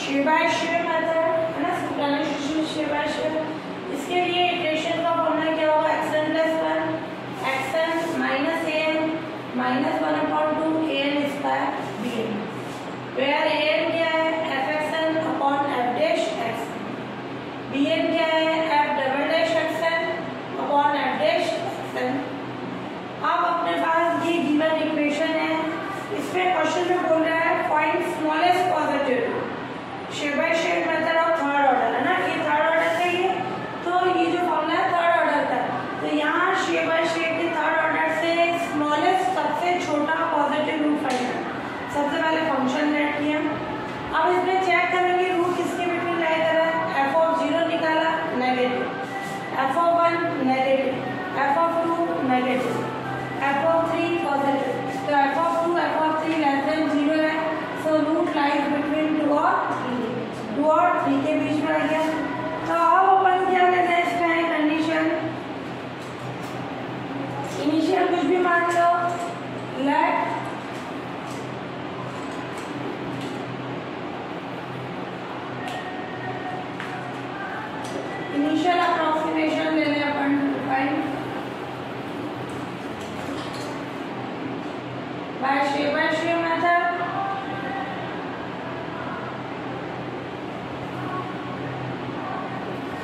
शेबाशियर method है ना, synchronisation शेबाशियर। इसके लिए इटरेशन का फॉर्मूला क्या होगा, xn plus 1 xn minus an minus 1/2 an square bn, where an क्या है fxn upon f dash xn, bn क्या है f double dash xn upon f dash xn। अब अपने पास ये गिवन इक्वेशन है, इसमें क्वेश्चन में बोल रहा है find smallest positive Chebyshev method of third order, है ना, ये थर्ड ऑर्डर का ही है, तो ये जो फॉर्मूला है थर्ड ऑर्डर का, तो यहाँ शेबाशियर के थर्ड ऑर्डर से स्मॉलेस्ट सबसे छोटा पॉजिटिव रूट फाइंड करना। सबसे पहले फंक्शन लेट किया, अब इसमें चेक करेंगे रूट किसके बिटवीन लाई कर रहा है, एफ ऑफ 0 निकाला negative, f of 1 negative, f of 2 negative, f of 3 positive, तो f of 2 f of 3 less than 0 है, सो रूट लाइज बिटवीन 2 और 3 के बीच में आ गया। तो अब अपन क्या लेते हैं इसका है कंडीशन, इनिशियल कुछ भी मान लो, लेट इनिशियल अप्रोक्सीमेशन ले लें अपन बाय शेबाशियर मेथड।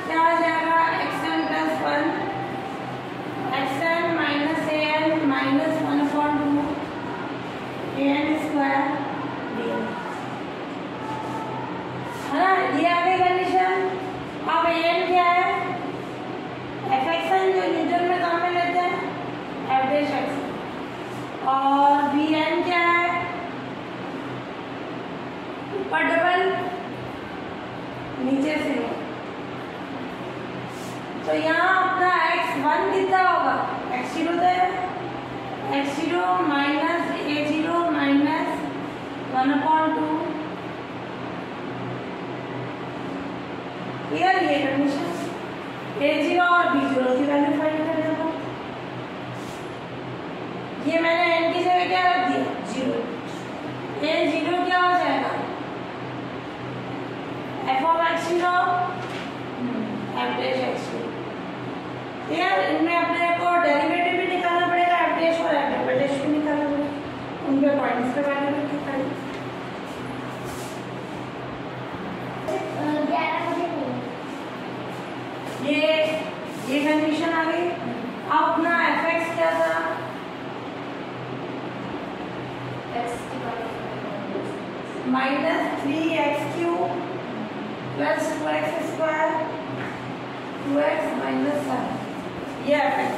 क्या आ जाएगा xn plus 1 xn minus an minus 1/2 an square bn, है ना, ये आ गई कंडीशन। अब an क्या है, fxn जो न्यूटन में काम में लेते हैं f डैश xn, और bn क्या है ऊपर डबल नीचे से, तो यहाँ अपना x1 कितना होगा, x0 तो है, x0 minus a0 minus 1/2, clear ये कंडीशन, a0 और b0 की वैल्यू फाइंड करना है। ये मैंने n की जगह क्या रख दिया 0, a0 क्या हो जाएगा f of x0 f dash x0, यार इनमें अपने को डेरिवेटिव भी निकालना पड़ेगा, f डैश और f डबल डैश भी निकालना पड़ेगा, उनके पॉइंट्स पे वैल्यू रख के करें। ये कंडीशन आ गई। अब अपना fx क्या था, minus 3x³ plus 2x square 2x minus 7, ये fx,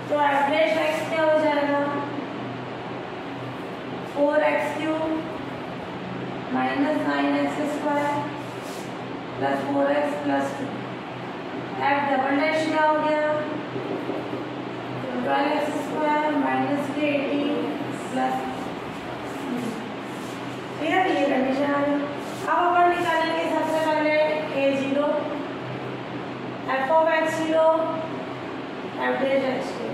तो f डैश x क्या हो जाएगा 4x³ minus 9x square plus 4x plus 2, f double dash क्या हो गया 12x square minus 18 plus, clear ये कंडीशन आ गई। अब अपन निकालेंगे सबसे पहले a0 f of x0 f dash x0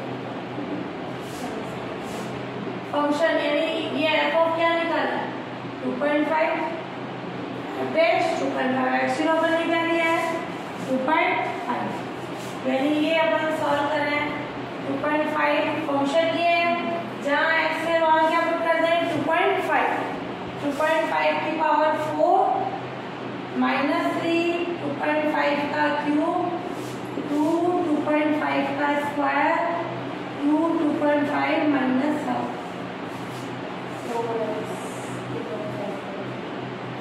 function, यानी ये f of क्या निकाला 2.5 f डैश 2.5 x0 पर निकाल लिया है 2.5, यानी ये अपन सॉल्व करें 2.5 फंक्शन ये है, जहाँ x है वहाँ क्या पुट कर दें 2.5 की पावर 4 माइनस 3 2.5 का क्यूब 2 2.5 का स्क्वायर 2 2.5 माइनस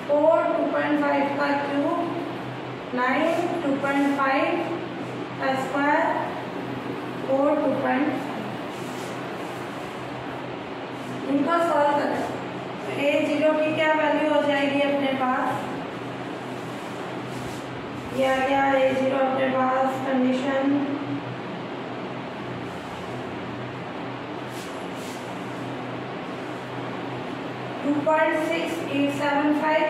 4 2.5 का क्यूब 9 2.5 का स्क्वायर 4 2.5, इनको सॉल्व करें तो a0 की क्या वैल्यू हो जाएगी अपने पास, ये आ गया a0 अपने पास कंडीशन 2.6875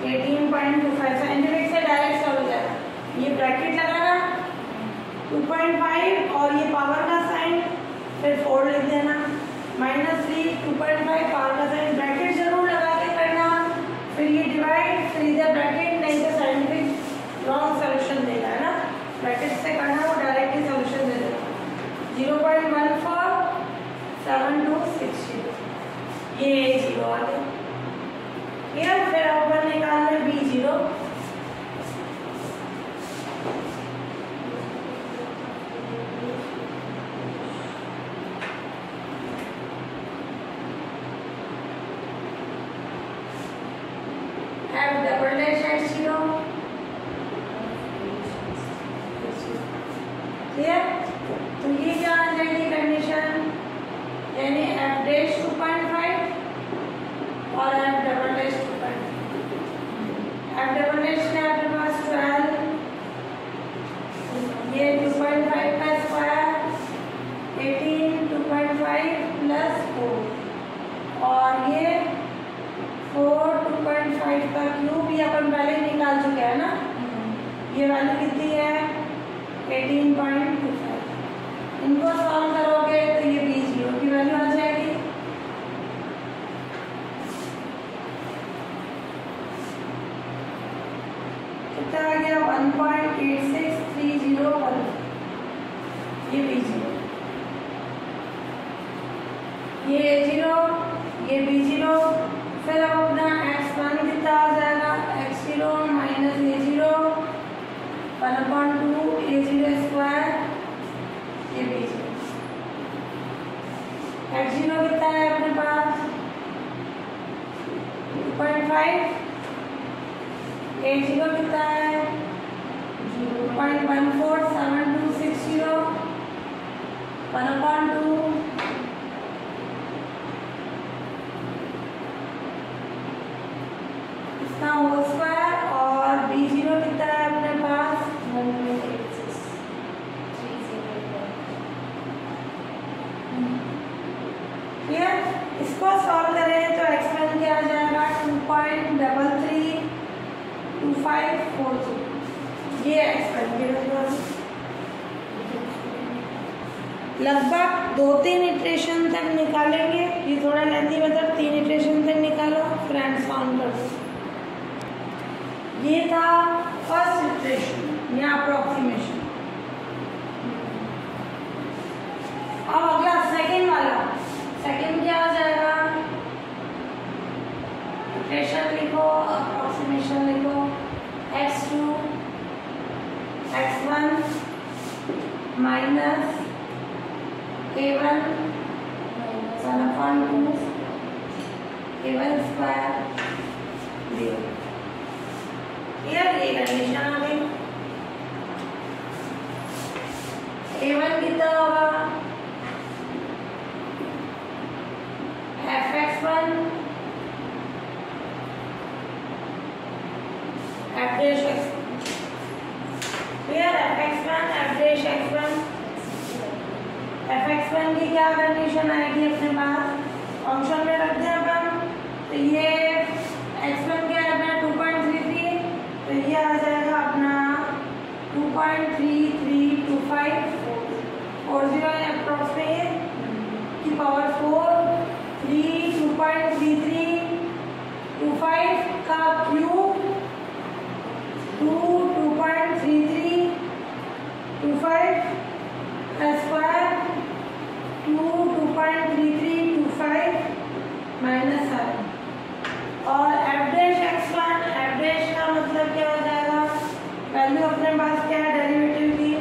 18.25 साइंटिफिक से डायरेक्ट सॉल्व हो जाएगा, ये ब्रैकेट लगाना 2.5 और ये पावर का साइन फिर 4 लिख देना -3 2.5 पावर का साइन ब्रैकेट जरूर लगा के करना, फिर ये F double dash x zero. Clear? तो ये क्या आ जाएगी कंडीशन, यानी एफ डैश 2.5 और F double dash 2.5। F double dash क्या है आपके पास 12, ये 2.5 का स्क्वायर 18, 2.5 प्लस 4 और ये 4 2.5 का क्यूब, ये अपन पहले ही निकाल चुके हैं ना। ये वैल्यू कितनी है 18.25। इनको सॉल्व करोगे तो ये b0 की वैल्यू आ जाएगी। कितना आ गया 1.8630, ये b0, ये a0, ये b0। फिर अब अपना x1 कितना आ जाएगा x0 minus a0 1/2 a0 square, ये b0। x0 कितना है अपने पास 2.5, a0 कितना है 0.147260 1/2 इसका होल स्क्वायर, और b0 कितना है अपने पास 1.86। इसको सॉल्व करें तो x1 क्या आ जाएगा 2.332540। ये x1 की वैल्यू लगभग 2-3 इटरेशन तक निकालेंगे। ये थोड़ा लेंथी मतलब 3 इटरेशन तक निकालो फिर सॉल्व कर दो। ये था फर्स्ट इटरेशन या अप्रोक्सीमेशन। अब अगला सेकंड वाला, सेकंड क्या आ जाएगा, इटरेशन लिखो, अप्रोक्सीमेशन लिखो, x2 x1 minus a1 1/2 a1 square 0। ये कंडीशन आ गई। a1 कितना होगा fx1 f dash x, here fx1 f dash x1, fx1 की क्या कंडीशन आएगी अपने पास, फंक्शन में रख दें अपन, तो ये x1 क्या है अपना 2.33, तो ये आ जाएगा अपना 2.332540 अप्रोक्सीमेट की पावर 4 3 2.3325 का क्यूब 2 2.3325 का स्क्वायर 2 2.3325 माइनस 7 और f dash x1, f dash का मतलब क्या हो जाएगा, वैल्यू अपने पास क्या है डेरिवेटिव की,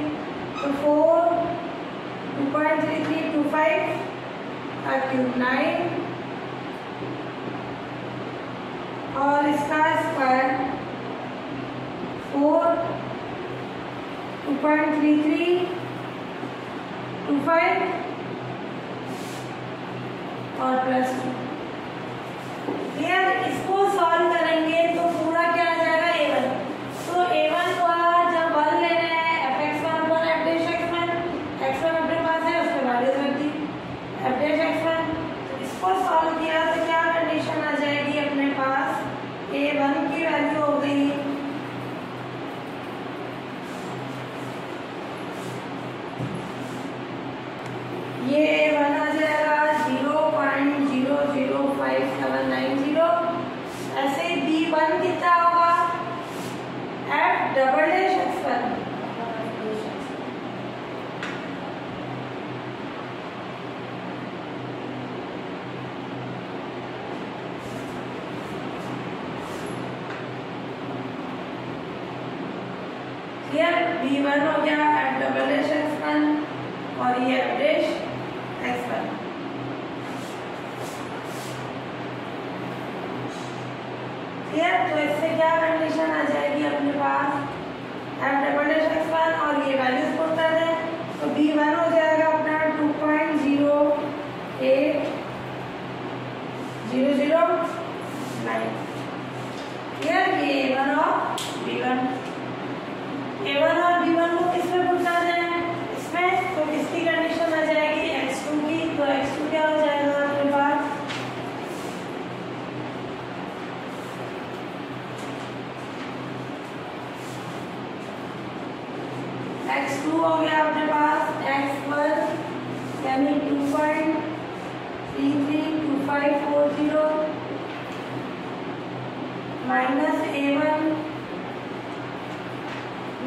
तो 4 2.3325 का क्यूब 9 और इसका स्क्वायर 4 2.3325 और प्लस 2। यार इसको सॉल्व करेंगे तो पूरा क्या आ जाएगा a1, तो a1 को जब 1 लेना है fx1 पर f dash x1, x1 अपने पास है उसके बाद रख दी f dash x1, इसको सॉल्व किया तो क्या कंडीशन आ जाएगी अपने पास, a1 की वैल्यू हो गई ये a1 आ जाएगा 0.005790। ऐसे b1 कितना होगा f डबल डैश x1, ये b1 हो गया f डबल डैश x1 और ये f डैश x1। क्लियर। तो इससे क्या कंडीशन आ जाएगी अपने पास f double dash x one और ये वैल्यूज पुट कर दें तो बी वन हो जाएगा अपना 2.08009। क्लियर। ये A1 और B1, A1 और B1 को किसमें पुट कर दें इसमें, तो किसकी कंडीशन आ जाएगी x2 की। तो x2 क्या हो जाएगा अपने पास x2 हो गया अपने पास x1 यानी 2.332540 माइनस A1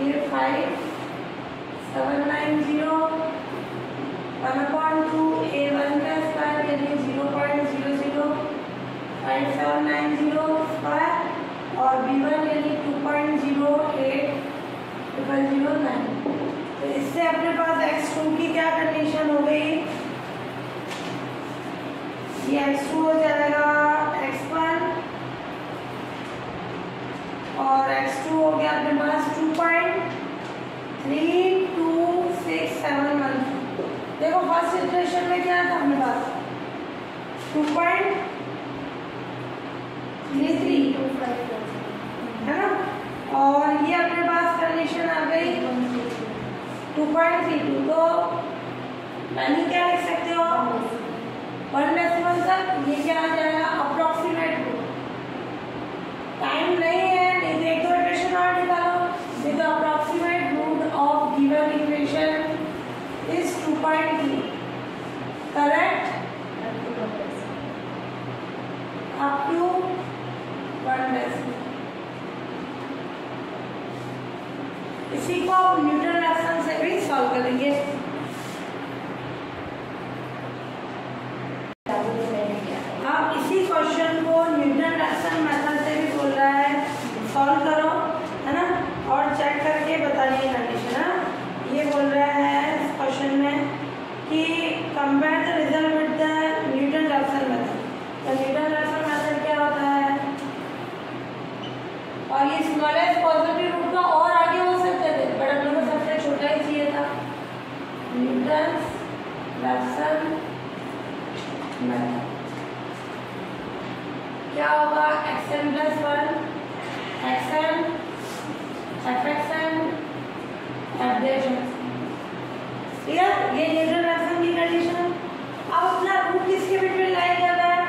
ये 5790 1/2 A1 का स्क्वायर यानी 0.005790 स्क्वायर और B1 यानी 2.08009। तो इससे अपने पास x2 की क्या कंडीशन हो गई, ये x2 हो जाएगा x1 और x2 हो गया अपने पास 2.32671। देखो फर्स्ट इटरेशन में क्या था अपने पास 2.3325 है ना, और ये अपने पास कंडीशन आ गई 2.32। तो यानी क्या लिख सकते हो 1 डेसिमल तक, ये क्या आ जाएगा अप्रोक्सीमेट। टाइम नहीं है, नहीं तो एक दो इटरेशन और निकालो। ये तो approximate root of given equation is 2.3 correct up to 1 decimal. इसी को आप न्यूटन रैप्सन से भी सॉल्व करेंगे। आप इसी क्वेश्चन को न्यूटन रैप्सन मेथड से भी बोल रहा है सॉल्व करो, है ना, और चेक करके बताइए कंडीशन। है ये बोल रहा है इस क्वेश्चन में कि compare the result with the Newton Raphson method. तो न्यूटन रैप्सन मेथड क्या होता है, और ये स्मॉलेस्ट पॉजिटिव रूट का और आगे हो सकते थे बट हम लोग को सबसे छोटा ही चाहिए था। न्यूटन रैप्सन मेथड क्या होगा xn + 1 xn fxn f dash x। Clear. ये न्यूटन रैप्सन की कंडीशन। अब अपना रूट किसके बिटवीन लाई कर रहा है,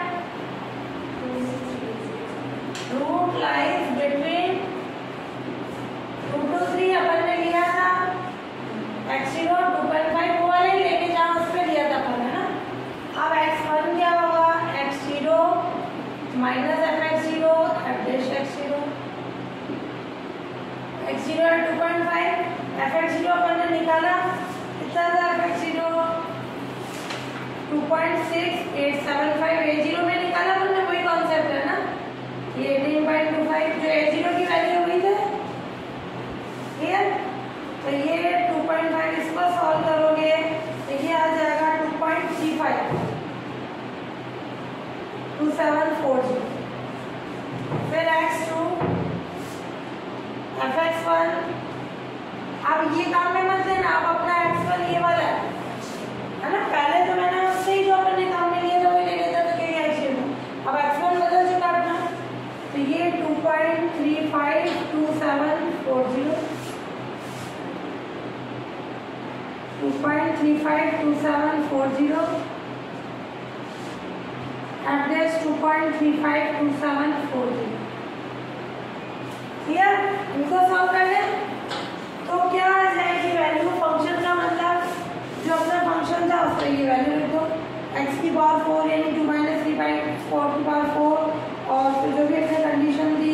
रूट लाइज बिटवीन 2 to 3 अपन ने लिया था x0 2.5 वो वाले लेके जहाँ उस पे लिया था अपन, है ना। अब x1 क्या होगा x0 minus fx0 f dash x0 x0 है 2.5 fx0 अपन ने निकाला कितना था fx0 2.6875 a0 में निकाला अपन ने, वही कॉन्सेप्ट है ना, ये 18.25 जो a0 की वैल्यू हुई थी। क्लियर। तो ये 2.5 इसको सॉल्व करोगे तो ये आ जाएगा 2.352740। फिर x2 fx1। अब ये काम में मत देना, अब अपना x1 ये वाला है ना, पहले तो मैंने उससे ही जो अपन ने काम में लिया था वही ले लेता था क्योंकि x0। अब x1 बदल चुका अपना, तो ये 2.352740 2.352740 f dash 2.352740। क्लियर। इनको सॉल्व कर लें तो क्या आ जाएगी वैल्यू, फंक्शन का मतलब जो अपना फंक्शन था उसका ये वैल्यू लिख दो x की पावर 4 यानी 2 - 3/4 की पावर 4 और फिर जो भी अपने कंडीशन थी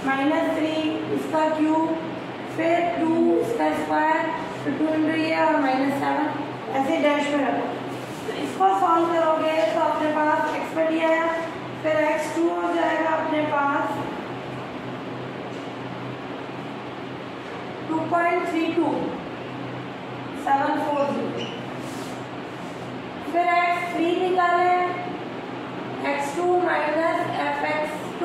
-3 इसका क्यूब फिर 2 इसका स्क्वायर फिर 2 × ये और -7 ऐसे डैश में रखो। तो इसको सॉल्व करोगे तो अपने पास x पर लिया है, फिर x2 हो जाएगा अपने पास 2.32740। फिर x3 निकालें x2 - fx2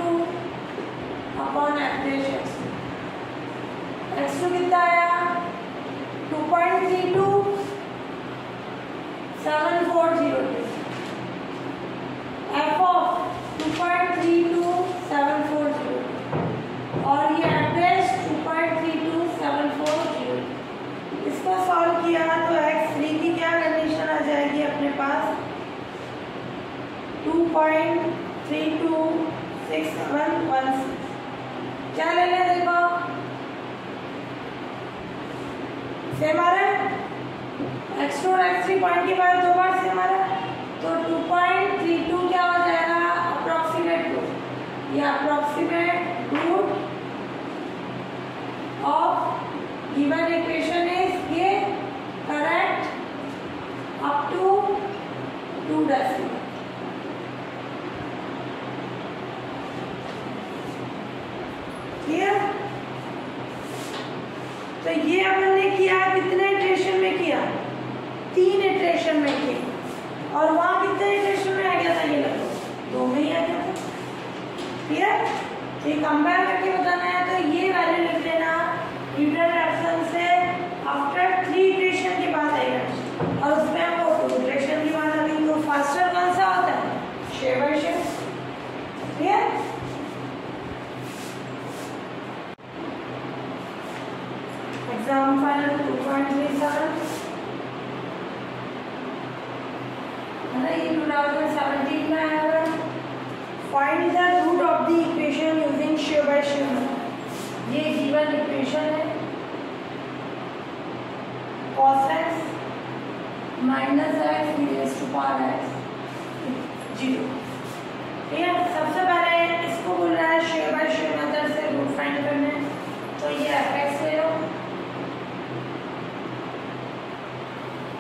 क्या ले लें, देखो सेम आ रहा है, x2 और x3 पॉइंट के बाद दो बार सेम आ रहा है, तो 2.32 क्या हो जाएगा, अप्रोक्सीमेट रूट, या approximate root of given equation is ये correct up to 2 decimal. Clear? तो ये अपन ने किया, कितने इटरेशन में किया, 3 इटरेशन में किया, और वहां कितने इटरेशन में आ गया था, ये लगभग 2 में ही आ गया था। क्लियर? ये कंपेयर करके बताना है, तो ये वैल्यू लिख लेना न्यूटन रेफरेंस से आफ्टर 3 इटरेशन के बाद आएगा, और उसमें वो 2 इटरेशन की बात आ गई। तो फास्टर कौन सा होता है, Chebyshev. Clear? Example 2.37 है, ये 2017 में आया है। Find the root of the equation using share bye share method. ये गिवन इक्वेशन है, cos x minus x e raised to power x 0। ठीक है, सबसे पहले इसको बोल रहा है शेयर बाय शेयर मेथड से रूट फाइंड करने, तो ये fx ले लो,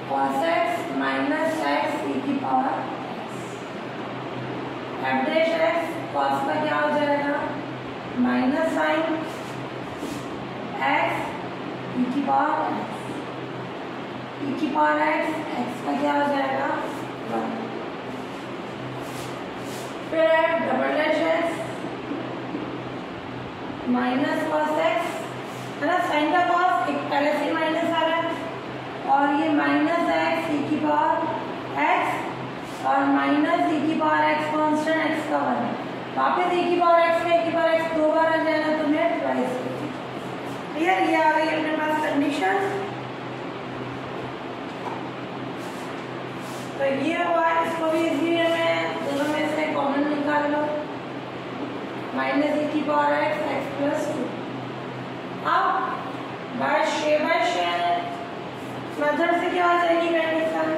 cos x minus x e की power f dash x, cos का क्या हो जाएगा, माइनस साइन x e की पावर e की पावर x का क्या हो जाएगा 1, फिर double dash x minus cos x है ना, साइन का cos एक पहले से माइनस आ रहा है, और ये माइनस x e की पावर x, और माइनस e की पावर x कांस्टेंट x का 1, वापस e की पावर x में e की पावर x 2 बार आ जाएगा, तो नेट ट्वाइस। क्लियर? ये आ गई अपने पास कंडीशन। तो ये हुआ, इसको भी इजी वे में दोनों में से कॉमन निकाल लो, माइनस e की पावर x x प्लस 2। अब बाय शेयर मेथड से क्या आ जाएगी condition,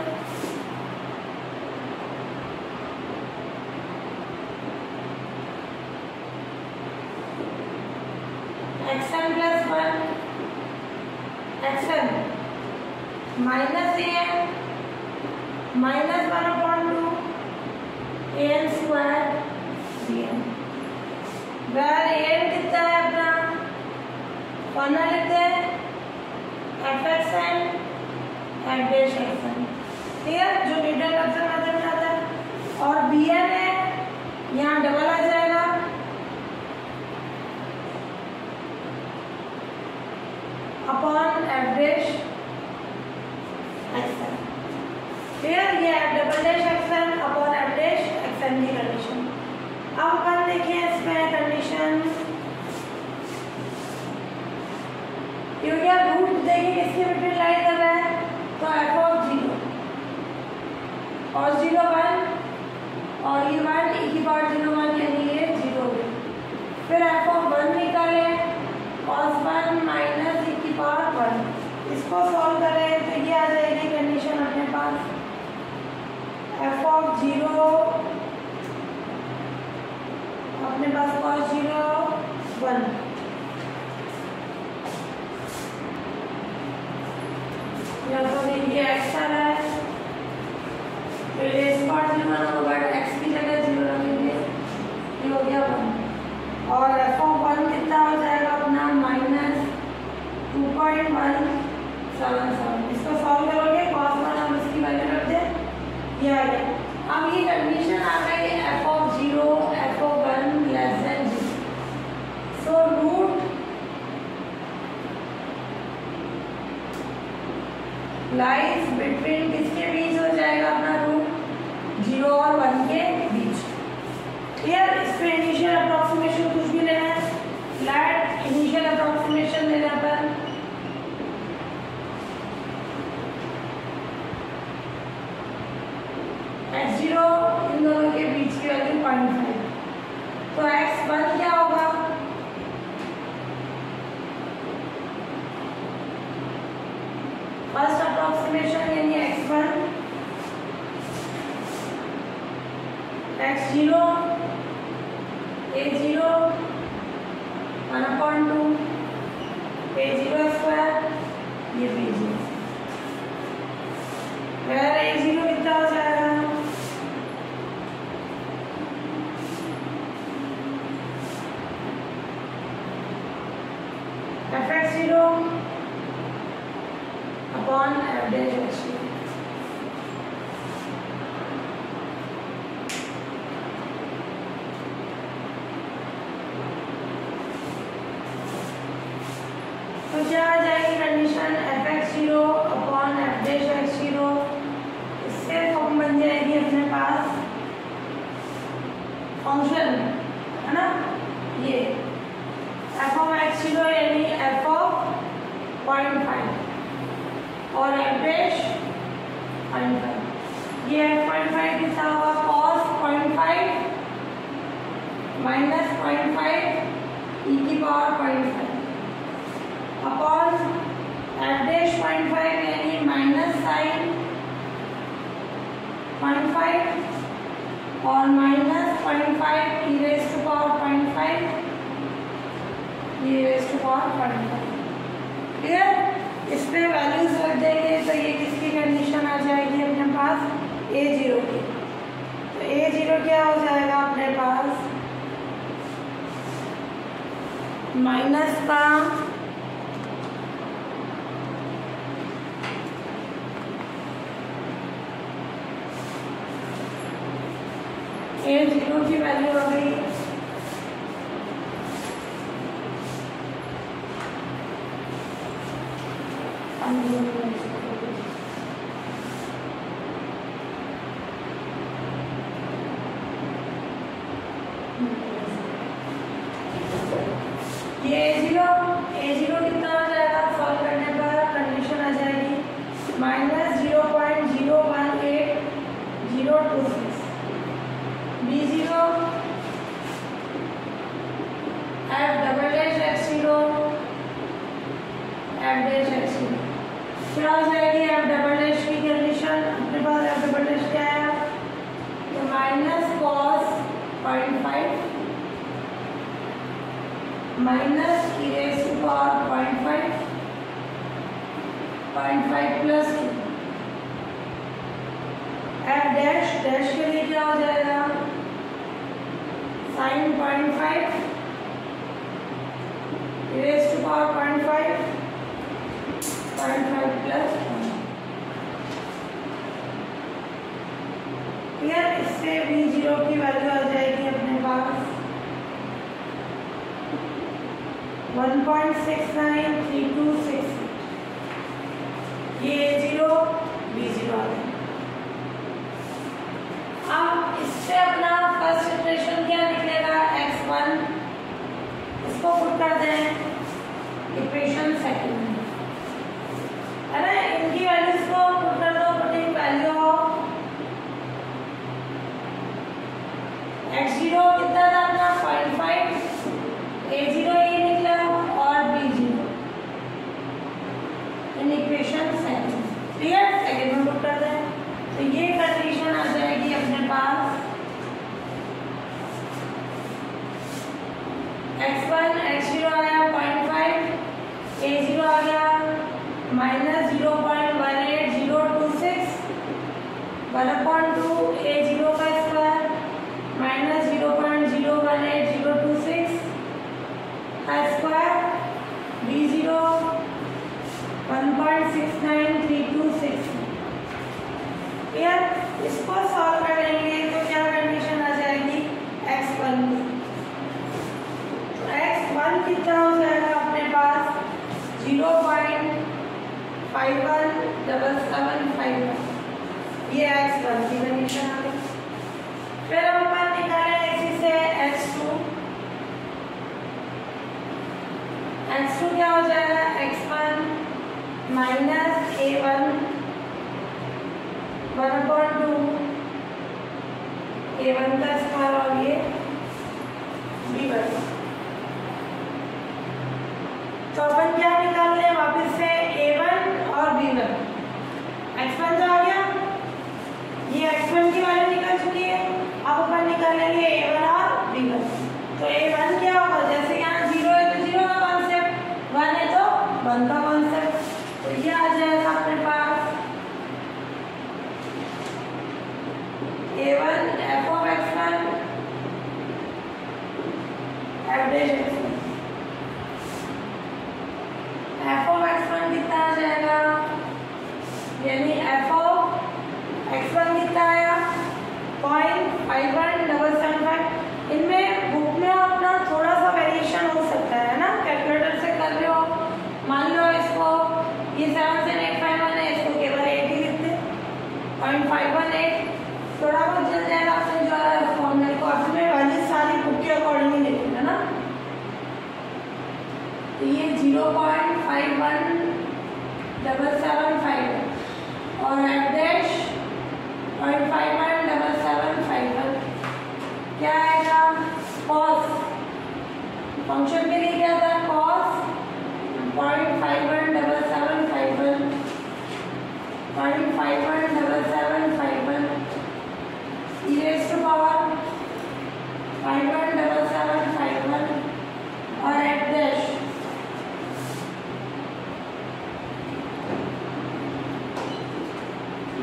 xn plus 1 xn minus an minus 1/2 an square bn, where an कितना है अपना, फॉर्मूला लिखते हैं fxn f dash xn। Clear? जो न्यूटन रेफरेंस मेथड में आता है, और bn है, यहाँ डबल आ जाएगा, upon f dash xn। Clear? ये double dash xn upon f dash xn की कंडीशन। अब अपन देखें इसमें कंडीशन, क्योंकि आप रूट देखिए इसके बिटवीन लाई कर रहा है, तो f ऑफ 0 और 0 1, और ये 1 e की पावर 0 1, यानी ये 0 हो गया। फिर f ऑफ 1 निकाले, cos 1 माइनस e की पावर 1, इसको सॉल्व करें तो ये आ जाएगी कंडीशन अपने पास, f ऑफ 0 अपने पास cos 0 1, तो ये x आ रहा है, तो ये स्पॉट 0 होगा, x की जगह 0 रखेंगे, ये हो गया 1, और f ऑफ 1 कितना हो जाएगा अपना, माइनस 2.177। इसको सॉल्व करोगे, cos 1 हम इसकी वैल्यू रख दें, ये आ गया। अब ये कंडीशन आ गई f of 0 f of 1 less than 0, so root lies between किसके बीच हो जाएगा अपना, रूट 0 और 1 के बीच। क्लियर? इस पे इनिशियल अप्रोक्सीमेशन कुछ भी लेना है, फ्लैट इनिशियल अप्रोक्सीमेशन लेना पर x0 इन दोनों के बीच की वैल्यू 0.5, तो x1 क्या होगा, 1/2 a0 स्क्वायर, ये b0, वेयर a0 कितना हो जाएगा, fx0 upon f dash x0। तो क्या आ जाएगी condition, fx0 upon f dash x0, इससे फॉर्म बन जाएगी अपने पास फंक्शन, है ना, ये f ऑफ x0 यानी f ऑफ 0.5 और f डैश 0.5, ये f 0.5 कितना होगा, cos 0.5 माइनस 0.5 e की पावर 0.5 अपॉन f डैश 0.5 यानी माइनस साइन 0.5 और minus 0.5 e raise to power 0.5 ये रेज़ टू पावर 0.5। क्लियर, इस पे वैल्यूज रख देंगे तो ये किसकी कंडीशन आ जाएगी अपने पास, a0 की। तो a0 क्या हो जाएगा अपने पास, माइनस का a0 की वैल्यू आ गई ये a0 कितना आ जाएगा, सॉल्व करने पर कंडीशन आ जाएगी minus 0.018026 b0 f double dash x0 f dash x0, क्या हो जाएगी f डबल डैश की कंडीशन, अपने पास f डबल डैश क्या है, तो minus cos 0.5 minus e raise to power 0.5 plus 2 f dash dash के लिए क्या हो जाएगा, sine 0.5 e raise to power 0.5 plus 1। Clear, इससे b0 की वैल्यू आ जाएगी अपने पास 1.693268, ये a0 b0 आ गया। अब इससे अपना फर्स्ट इक्वेशन क्या निकलेगा, x1, इसको पुट कर दें इक्वेशन सेकंड में, है ना, इनकी वैल्यूज को पुट कर दो, पुटिंग वैल्यू ऑफ x0 कितना था अपना 0.5, a0 ये निकला और b0 in equation second. Clear, second में पुट कर दें तो ये कंडीशन आ जाएगी अपने पास x1 x0 आया 0.5, a0 आ गया माइनस 0.18026 1/2 a0 का स्क्वायर माइनस 0.018026 का स्क्वायर b0 1.693268। क्लियर, इसको सॉल्व करेंगे तो क्या कंडीशन आ जाएगी x1 की, तो x1 कितना हो जाएगा अपने पास 0.517751, ये x1 की कंडीशन आ गई। फिर हम अपन निकालें इसी से x2 क्या हो जाएगा, x1 माइनस a1 1/2 a1 का स्क्वायर और ये b1। तो अपन क्या निकाल लें वापस से a1 और b1, x1 तो आ गया, ये x1 की वैल्यू निकल चुकी है, अब अपन निकालेंगे a1 और b1। तो a1 क्या होगा, जैसे यहाँ 0 है तो F dash x1, F of x1 कितना आ जाएगा, यानी एफ ऑफ x1 कितना आया 0.51775। इनमें बुक में अपना थोड़ा सा वेरिएशन हो सकता है ना, कैलकुलेटर से कर रहे हो, मान लो इसको ये 77851 है, इसको केवल 8 ही लिखते 0.518, थोड़ा बहुत जल जाएगा अपने जो है फॉर्मूले को, अपने वैल्यू सारी बुक के अकॉर्डिंग ही लिखते हैं ना। तो ये 0.51775 और एफ डैश 0.51751 क्या आएगा, कॉस फंक्शन के लिए क्या था, cos 0.51751 e raised to power 0.51751 और एफ डैश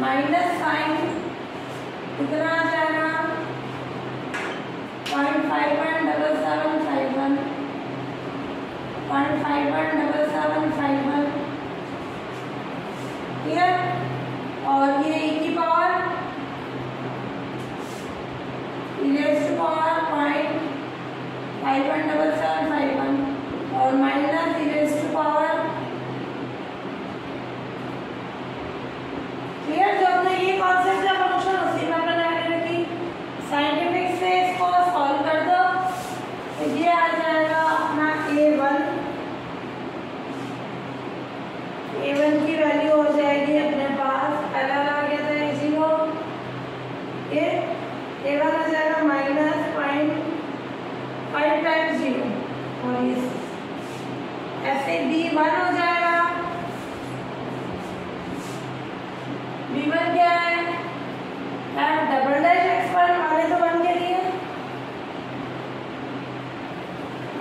माइनस साइन कितना आ जाएगा 0.51751 क्लियर। और ये e की power e raised to power 0.51751 और minus e raised to power clear. जो अपने ये कॉन्सेप्ट है फंक्शन उसी में अपन ऐड रखी, साइंटिफिक से इसको सॉल्व कर दो तो ये आ जाएगा अपना a1 की वैल्यू हो जाएगी अपने पास, पहला आ गया था 0, ये a1 आ जाएगा -0.5 टाइम्स 0 और ये ऐसे b1 हो जाएगा, b1 क्या है एफ डबल डैश x1 वाले तो 1 के लिए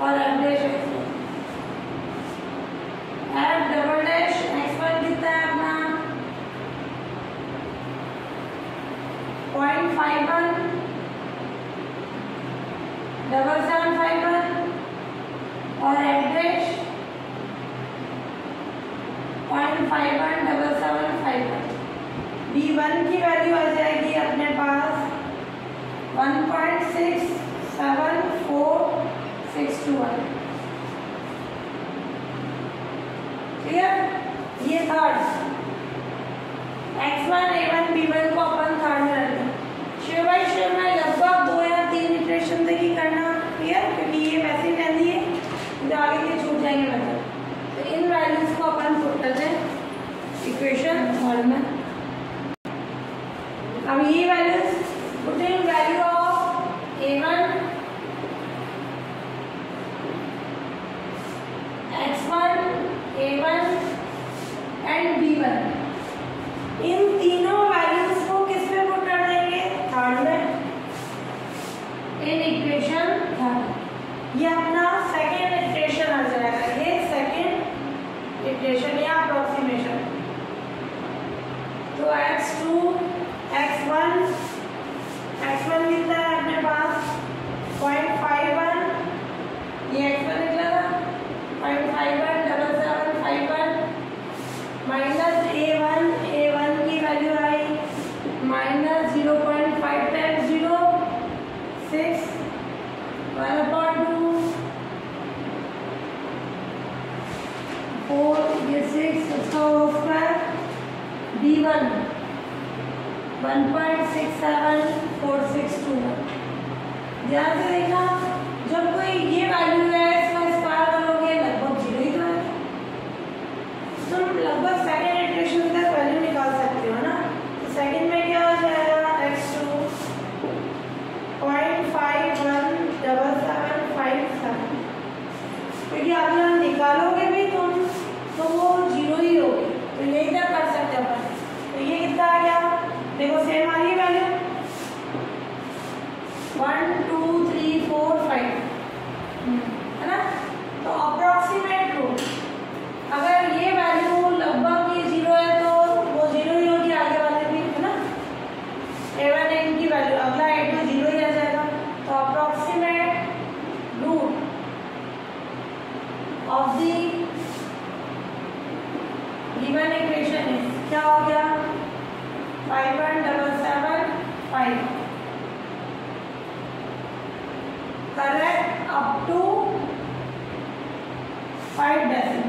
और F dash x1, F double dash x1 कितना है अपना 0.51751 और एफ डैश 0.51751। b1 की वैल्यू आ जाएगी अपने पास 1.674621 क्लियर। ये थर्ड x1 a1 b1 को अपन थर्ड में रखते हैं, शेयर बाय शेयर में लगभग 2 या 3 इटरेशन तक ही करना क्लियर, क्योंकि ये वैसे ही रहती है जो आगे के छूट जाएंगे मतलब। तो इन वैल्यूज को अपन पुट करते हैं इक्वेशन हॉल में। अब ये values putting value of a1 x1 a1 and b1, इन तीनों वैल्यूज को किस में पुट कर देंगे थर्ड में, इन इक्वेशन थर्ड। ये अपना सेकेंड इटरेशन आ जाएगा, ये सेकेंड इटरेशन या अप्रोक्सीमेशन। तो x2 x1 कितना है अपने पास 0.51, ये x1 निकला था 0.517751 माइनस a1 की वैल्यू आई -0.5 टाइम्स 0 6 1/2 4 ये 6 इसका स्क्वायर b1 1.674621। ध्यान से देखना, जब कोई ये वैल्यू है इसका स्क्वायर करोगे लगभग 0 ही तो है, तुम लगभग सेकेंड इटरेशन तक वैल्यू निकाल सकते हो ना। तो सेकेंड में क्या हो जाएगा x2 0.517757, क्योंकि अगर निकालोगे भी तुम तो वो 0 ही होगी, तो यही तक कर सकते हो अपन। तो ये कितना आ गया देखो, सेम आ गई वैल्यू 1 2 3 4 5 है ना। तो अप्रोक्सीमेट रूट, अगर ये वैल्यू लगभग ये 0 है तो वो 0 ही होगी, आगे वाले भी है ना। a1 की वैल्यू अगला a2 0 ही आ जाएगा। तो approximate root of the given equation is, क्या हो गया 5177.5 करेक्ट अप टू 5 डेसिमल।